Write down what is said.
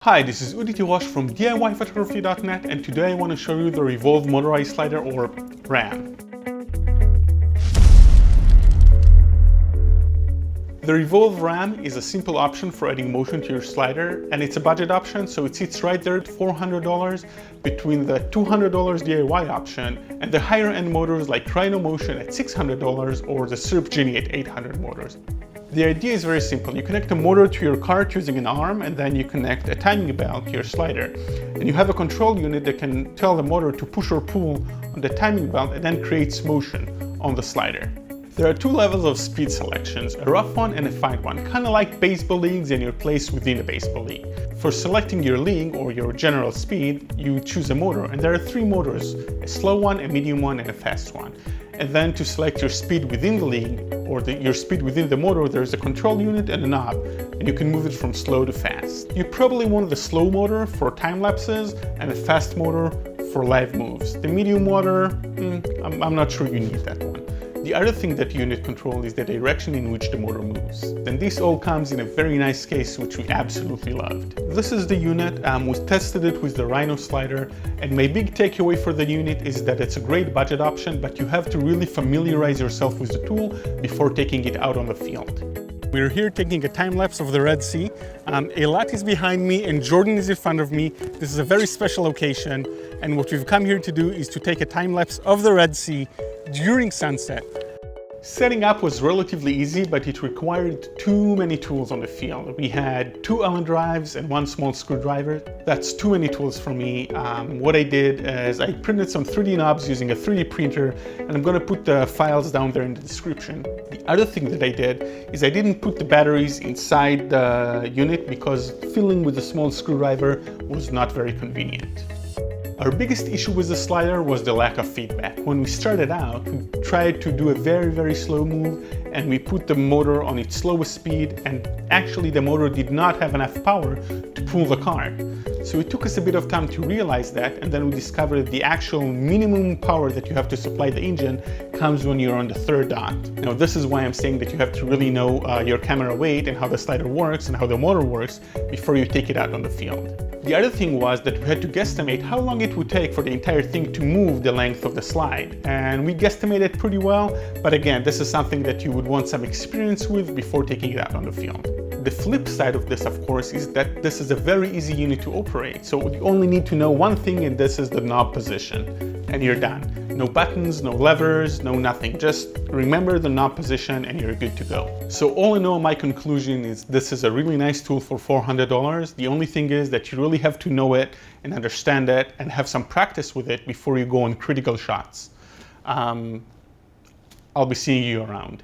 Hi, this is Udi from DIYPhotography.net, and today I want to show you the Revolve Motorized slider, or RAM. The Revolve RAM is a simple option for adding motion to your slider, and it's a budget option, so it sits right there at $400 between the $200 DIY option and the higher end motors like Rhino Motion at $600 or the Surf Genie at $800 motors. The idea is very simple. You connect a motor to your cart using an arm, and then you connect a timing belt to your slider. And you have a control unit that can tell the motor to push or pull on the timing belt and then creates motion on the slider. There are two levels of speed selections, a rough one and a fine one, kind of like baseball leagues and your place within a baseball league. For selecting your league or your general speed, you choose a motor, and there are three motors, a slow one, a medium one, and a fast one. And then to select your speed within the league or your speed within the motor, there's a control unit and a knob, and you can move it from slow to fast. You probably want the slow motor for time lapses and a fast motor for live moves. The medium motor, I'm not sure you need that one. The other thing that unit controls is the direction in which the motor moves. And this all comes in a very nice case, which we absolutely loved. This is the unit. We tested it with the Rhino slider, and my big takeaway for the unit is that it's a great budget option, but you have to really familiarize yourself with the tool before taking it out on the field. We're here taking a time lapse of the Red Sea. Eilat is behind me and Jordan is in front of me. This is a very special occasion, and what we've come here to do is to take a time lapse of the Red Sea during sunset. Setting up was relatively easy, but it required too many tools on the field. We had two Allen drives and one small screwdriver. That's too many tools for me. What I did is I printed some 3D knobs using a 3D printer, and I'm gonna put the files down there in the description. The other thing that I did is I didn't put the batteries inside the unit because filling with a small screwdriver was not very convenient. Our biggest issue with the slider was the lack of feedback. When we started out, we tried to do a very slow move, and we put the motor on its slowest speed, and actually the motor did not have enough power to pull the cart. So it took us a bit of time to realize that, and then we discovered the actual minimum power that you have to supply the engine comes when you're on the third dot. Now this is why I'm saying that you have to really know your camera weight and how the slider works and how the motor works before you take it out on the field. The other thing was that we had to guesstimate how long it would take for the entire thing to move the length of the slide. And we guesstimated pretty well, but again, this is something that you would want some experience with before taking it out on the field. The flip side of this, of course, is that this is a very easy unit to operate. So you only need to know one thing, and this is the knob position, and you're done. No buttons, no levers, no nothing. Just remember the knob position and you're good to go. So all in all, my conclusion is this is a really nice tool for $400. The only thing is that you really have to know it and understand it and have some practice with it before you go on critical shots. I'll be seeing you around.